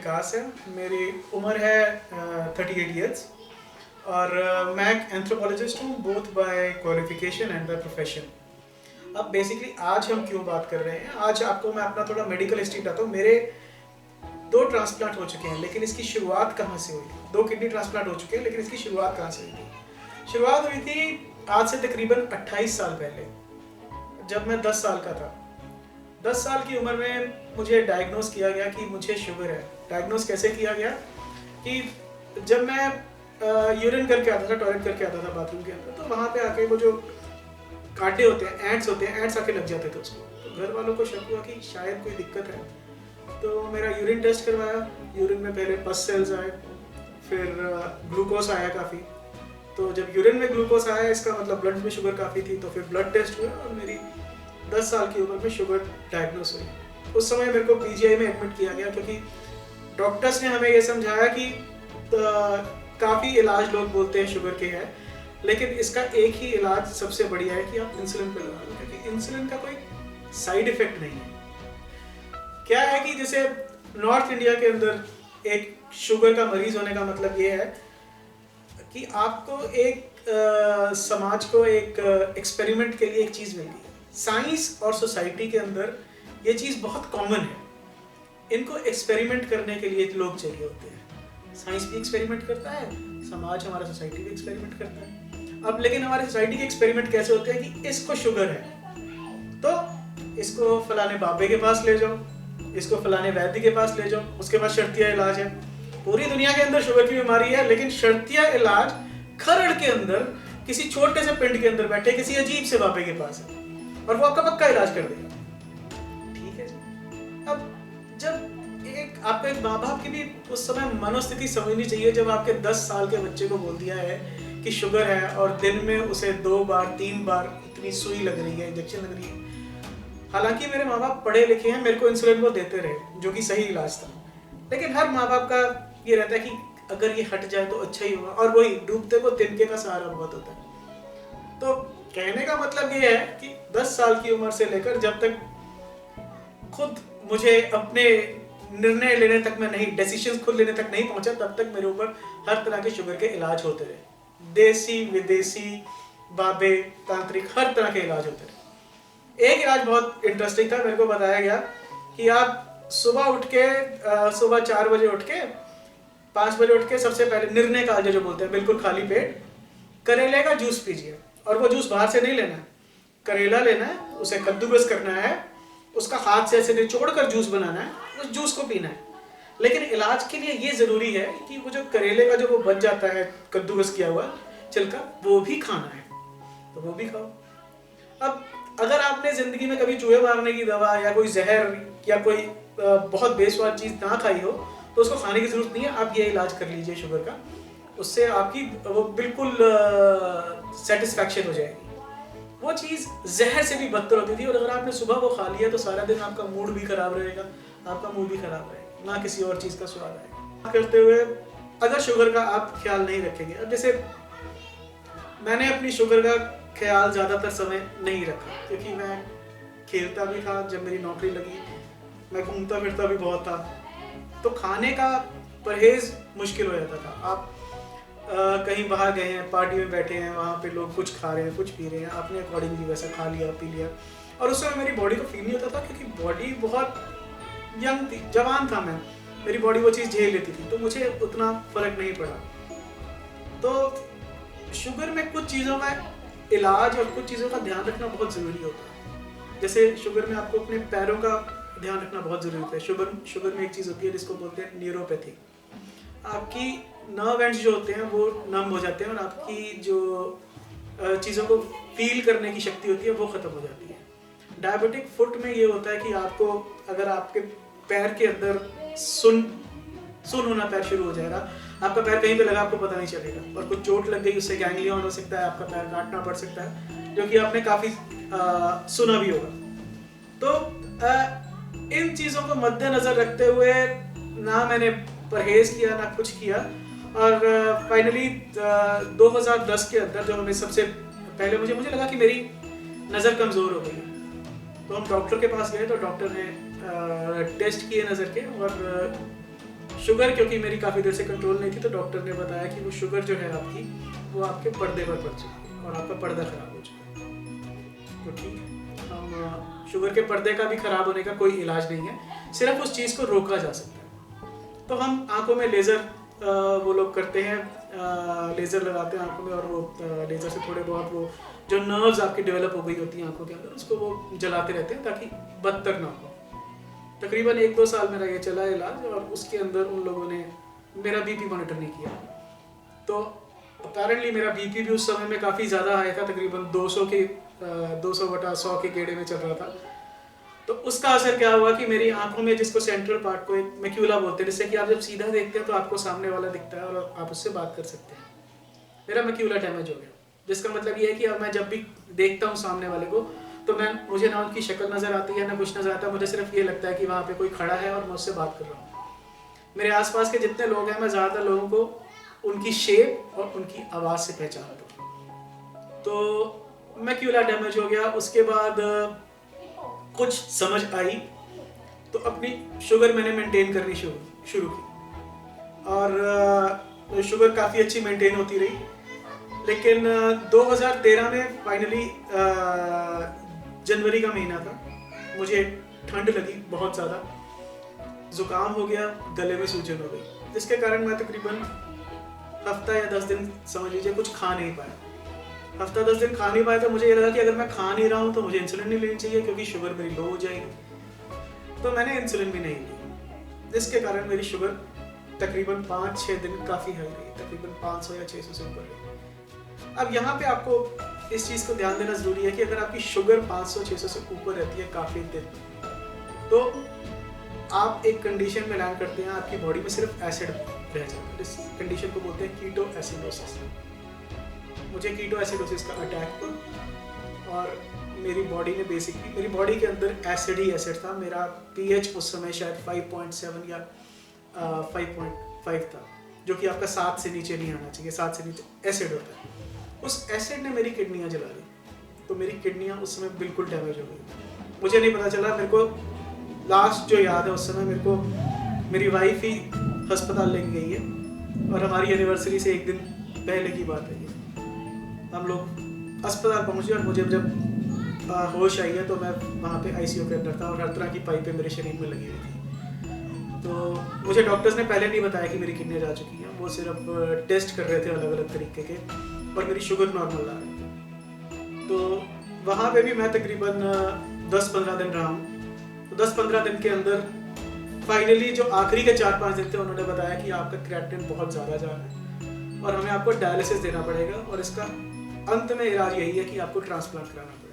विकास है, मेरी उम्र है 38 ईयर्स और मैं एक एंथ्रोपोलॉजिस्ट हूँ, both by qualification and by profession. अब बेसिकली आज हम क्यों बात कर रहे हैं, आज आपको मैं अपना थोड़ा मेडिकल हिस्ट्री बताता हूँ। मेरे 2 ट्रांसप्लांट हो चुके हैं, लेकिन इसकी शुरुआत कहाँ से हुई? 2 किडनी ट्रांसप्लांट हो चुके हैं, लेकिन इसकी शुरुआत कहाँ से हुई थी? शुरुआत हुई थी आज से तकरीबन 28 साल पहले, जब मैं 10 साल का था। 10 साल की उम्र में मुझे डायग्नोस किया गया कि मुझे शुगर है। डायग्नोस कैसे किया गया कि जब मैं यूरिन करके आता था, टॉयलेट करके आता था बाथरूम के अंदर, तो वहाँ पे आके वो जो कांटे होते हैं, एंड्स आके लग जाते थे उसको। तो घर वालों को शक हुआ कि शायद कोई दिक्कत है, तो मेरा यूरिन टेस्ट करवाया। यूरिन में पहले पस सेल्स आए, फिर ग्लूकोज आया काफ़ी। तो जब यूरिन में ग्लूकोज आया, इसका मतलब ब्लड में शुगर काफ़ी थी, तो फिर ब्लड टेस्ट हुआ और मेरी 10 साल की उम्र में शुगर डायग्नोस हुई। उस समय मेरे को पीजीआई में एडमिट किया गया, क्योंकि डॉक्टर्स ने हमें ये समझाया कि काफ़ी इलाज लोग बोलते हैं शुगर के हैं, लेकिन इसका एक ही इलाज सबसे बढ़िया है कि आप इंसुलिन पे लगा लो, क्योंकि इंसुलिन का कोई साइड इफेक्ट नहीं है। क्या है कि जैसे नॉर्थ इंडिया के अंदर एक शुगर का मरीज होने का मतलब ये है कि आपको एक समाज को एक एक्सपेरिमेंट के लिए एक चीज़ मिल गई है। साइंस और सोसाइटी के अंदर ये चीज़ बहुत कॉमन है, इनको एक्सपेरिमेंट करने के लिए लोग चाहिए होते हैं। साइंस भी एक्सपेरिमेंट करता है, समाज हमारा सोसाइटी भी एक्सपेरिमेंट करता है। अब लेकिन हमारे सोसाइटी के एक्सपेरिमेंट कैसे होते हैं कि इसको शुगर है तो इसको फलाने बाबे के पास ले जाओ, इसको फलाने वैद्य के पास ले जाओ, उसके पास शर्तिया इलाज है। पूरी दुनिया के अंदर शुगर की बीमारी है, लेकिन शर्तिया इलाज खरड़ के अंदर किसी छोटे से पिंड के अंदर बैठे किसी अजीब से बाबे के पास है और वो आपका पक्का इलाज कर देगा। ठीक है जी। अब जब एक आपका एक माँ बाप की भी उस समय मनोस्थिति समझनी चाहिए, जब आपके 10 साल के बच्चे को बोल दिया है कि शुगर है और दिन में उसे 2 बार 3 बार इतनी सुई लग रही है, इंजेक्शन लग रही है। हालांकि मेरे माँ बाप पढ़े लिखे हैं, मेरे को इंसुलिन वो देते रहे, जो कि सही इलाज था, लेकिन हर माँ बाप का ये रहता है कि अगर ये हट जाए तो अच्छा ही होगा, और वही डूबते को तिनके का सहारा बहुत होता है। तो कहने का मतलब ये है कि 10 साल की उम्र से लेकर जब तक खुद मुझे अपने निर्णय लेने तक मैं नहीं, डिसीजन खुद लेने तक नहीं पहुंचा, तब तक मेरे ऊपर हर तरह के शुगर के इलाज होते रहे। देसी विदेशी बाबे तांत्रिक हर तरह के इलाज होते रहे। एक इलाज बहुत इंटरेस्टिंग था, मेरे को बताया गया कि आप सुबह उठ के सुबह 4 बजे उठ के 5 बजे उठ के सबसे पहले निर्णय काल जो बोलते हैं, बिल्कुल खाली पेट करेले का जूस पीजिए। और वो जूस बाहर से नहीं लेना है, करेला लेना है, उसे कद्दूकस करना है, उसका हाथ से ऐसे निचोड़ कर जूस बनाना है, उस जूस को पीना है। लेकिन इलाज के लिए ये ज़रूरी है कि वो जो करेले का जो वो बच जाता है कद्दूकस किया हुआ छिलका, वो भी खाना है, तो वो भी खाओ। अब अगर आपने ज़िंदगी में कभी चूहे मारने की दवा या कोई जहर या कोई बहुत बेस्वाद चीज़ ना खाई हो, तो उसको खाने की ज़रूरत नहीं है। आप ये इलाज कर लीजिए शुगर का, उससे आपकी वो बिल्कुल सेटिस्फैक्शन हो जाएगी। वो चीज़ जहर से भी बदतर होती थी, और अगर आपने सुबह वो खा लिया तो सारा दिन आपका मूड भी ख़राब रहेगा, आपका मूड भी ख़राब रहेगा, ना किसी और चीज़ का स्वाद आएगा। करते हुए अगर शुगर का आप ख्याल नहीं रखेंगे, अब जैसे मैंने अपनी शुगर का ख्याल ज़्यादातर समय नहीं रखा, क्योंकि मैं खेलता भी था, जब मेरी नौकरी लगी मैं घूमता फिरता भी बहुत था, तो खाने का परहेज़ मुश्किल हो जाता था। आप कहीं बाहर गए हैं, पार्टी में बैठे हैं, वहाँ पे लोग कुछ खा रहे हैं, कुछ पी रहे हैं, आपने अकॉर्डिंगली वैसा खा लिया, पी लिया, और उस समय मेरी बॉडी को फील नहीं होता था, क्योंकि बॉडी बहुत यंग थी, जवान था मैं, मेरी बॉडी वो चीज़ झेल लेती थी, तो मुझे उतना फ़र्क नहीं पड़ा। तो शुगर में कुछ चीज़ों का इलाज और कुछ चीज़ों का ध्यान रखना बहुत ज़रूरी होता है। जैसे शुगर में आपको अपने पैरों का ध्यान रखना बहुत ज़रूरी होता है। शुगर में एक चीज़ होती है जिसको बोलते हैं न्यूरोपैथी। आपकी नर्व एंड्स जो होते हैं वो नम हो जाते हैं, और आपकी जो चीज़ों को फील करने की शक्ति होती है वो ख़त्म हो जाती है। डायबिटिक फुट में ये होता है कि आपको अगर आपके पैर के अंदर सुन होना पैर शुरू हो जाएगा, आपका पैर कहीं पे लगा आपको पता नहीं चलेगा, और कुछ चोट लग गई उससे गैंग्लियन हो सकता है, आपका पैर काटना पड़ सकता है, जो कि आपने काफ़ी सुना भी होगा। तो इन चीज़ों को मद्देनज़र रखते हुए ना मैंने परहेज़ किया, ना कुछ किया, और फाइनली 2010 के अंदर जब हमें सबसे पहले मुझे लगा कि मेरी नज़र कमज़ोर हो गई, तो हम डॉक्टर के पास गए, तो डॉक्टर ने टेस्ट किए नज़र के, और शुगर क्योंकि मेरी काफ़ी देर से कंट्रोल नहीं थी, तो डॉक्टर ने बताया कि वो शुगर जो है आपकी, वो आपके पर्दे पर पड़ चुकी है और आपका पर्दा ख़राब हो चुका है। तो ठीक है, हम शुगर के पर्दे का भी ख़राब होने का कोई इलाज नहीं है, सिर्फ उस चीज़ को रोका जा सकता है। तो हम आंखों में लेज़र वो लोग करते हैं, लेज़र लगाते हैं आंखों में, और वो लेज़र से थोड़े बहुत वो जो नर्व्स आपकी डेवलप हो गई होती हैं आंखों के अंदर, उसको वो जलाते रहते हैं ताकि बदतर ना हो। तकरीबन 1-2 साल मेरा ये चला इलाज, और उसके अंदर उन लोगों ने मेरा बीपी मॉनिटर नहीं किया। तो अपेरेंटली मेरा बीपी भी उस समय में काफ़ी ज़्यादा आया था, तकरीबन 200/100 के गेड़े में चल रहा था। तो उसका असर क्या हुआ कि मेरी आंखों में, जिसको सेंट्रल पार्ट को एक मैक्यूला बोलते हैं, जिससे कि आप जब सीधा देखते हैं तो आपको सामने वाला दिखता है और आप उससे बात कर सकते हैं, मेरा मैक्यूला डैमेज हो गया। जिसका मतलब ये है कि अब मैं जब भी देखता हूँ सामने वाले को, तो मुझे ना उनकी शक्ल नज़र आती है ना कुछ नज़र आता है, मुझे सिर्फ ये लगता है कि वहाँ पे कोई खड़ा है और मैं उससे बात कर रहा हूँ। मेरे आसपास के जितने लोग हैं, मैं ज़्यादातर लोगों को उनकी शेप और उनकी आवाज़ से पहचानता हूँ। तो मैक्यूला डैमेज हो गया। उसके बाद कुछ समझ आई तो अपनी शुगर मैंने मेंटेन करनी शुरू की, और शुगर काफ़ी अच्छी मेंटेन होती रही। लेकिन 2013 में फाइनली जनवरी का महीना था, मुझे ठंड लगी बहुत ज़्यादा, ज़ुकाम हो गया, गले में सूजन हो गई, जिसके कारण मैं तकरीबन हफ्ता या 10 दिन समझ लीजिए कुछ खा नहीं पाया। हफ्ता 10 दिन खा नहीं पाया तो मुझे ये लगा कि अगर मैं खा नहीं रहा हूँ तो मुझे इंसुलिन नहीं लेनी चाहिए, क्योंकि शुगर मेरी लो हो जाएगी। तो मैंने इंसुलिन भी नहीं ली, जिसके कारण मेरी शुगर तकरीबन 5-6 दिन काफ़ी हाई रही, तकरीबन 500 या 600 से ऊपर रही। अब यहाँ पे आपको इस चीज़ को ध्यान देना ज़रूरी है कि अगर आपकी शुगर 500-600 से ऊपर रहती है काफ़ी दिन, तो आप एक कंडीशन में लैंड करते हैं, आपकी बॉडी में सिर्फ एसिड रह जाता है। इस कंडीशन को बोलते हैं कीटो एसिडोसिस। मुझे कीटो एसिडोसिस का अटैक हुआ, और मेरी बॉडी ने बेसिकली, मेरी बॉडी के अंदर एसिड ही एसिड था। मेरा पीएच उस समय शायद 5.7 या 5.5 था, जो कि आपका 7 से नीचे नहीं आना चाहिए। 7 से नीचे एसिड होता है। उस एसिड ने मेरी किडनियाँ जला दी, तो मेरी किडनियाँ उस समय बिल्कुल डैमेज हो गई। मुझे नहीं पता चला, मेरे को लास्ट जो याद है उस समय, मेरे को मेरी वाइफ ही अस्पताल लेके गई है, और हमारी एनिवर्सरी से एक दिन पहले की बात है ये। हम लोग अस्पताल पहुँचे, और मुझे जब होश आई है तो मैं वहाँ पे आईसीयू के अंदर था, और हर तरह की पाइपें मेरे शरीर में लगी हुई थी। तो मुझे डॉक्टर्स ने पहले नहीं बताया कि मेरी किडनियाँ जा चुकी हैं, वो सिर्फ टेस्ट कर रहे थे अलग अलग तरीके के, और मेरी शुगर नॉर्मल आ रही थी। तो वहाँ पे भी मैं तकरीबन 10-15 दिन रहा हूँ। तो 10-15 दिन के अंदर फाइनली जो आखिरी के 4-5 दिन थे, उन्होंने बताया कि आपका क्रिएटिनिन बहुत ज़्यादा जा रहा है और हमें आपको डायलिसिस देना पड़ेगा, और इसका अंत में इलाज यही है कि आपको ट्रांसप्लांट कराना पड़ेगा।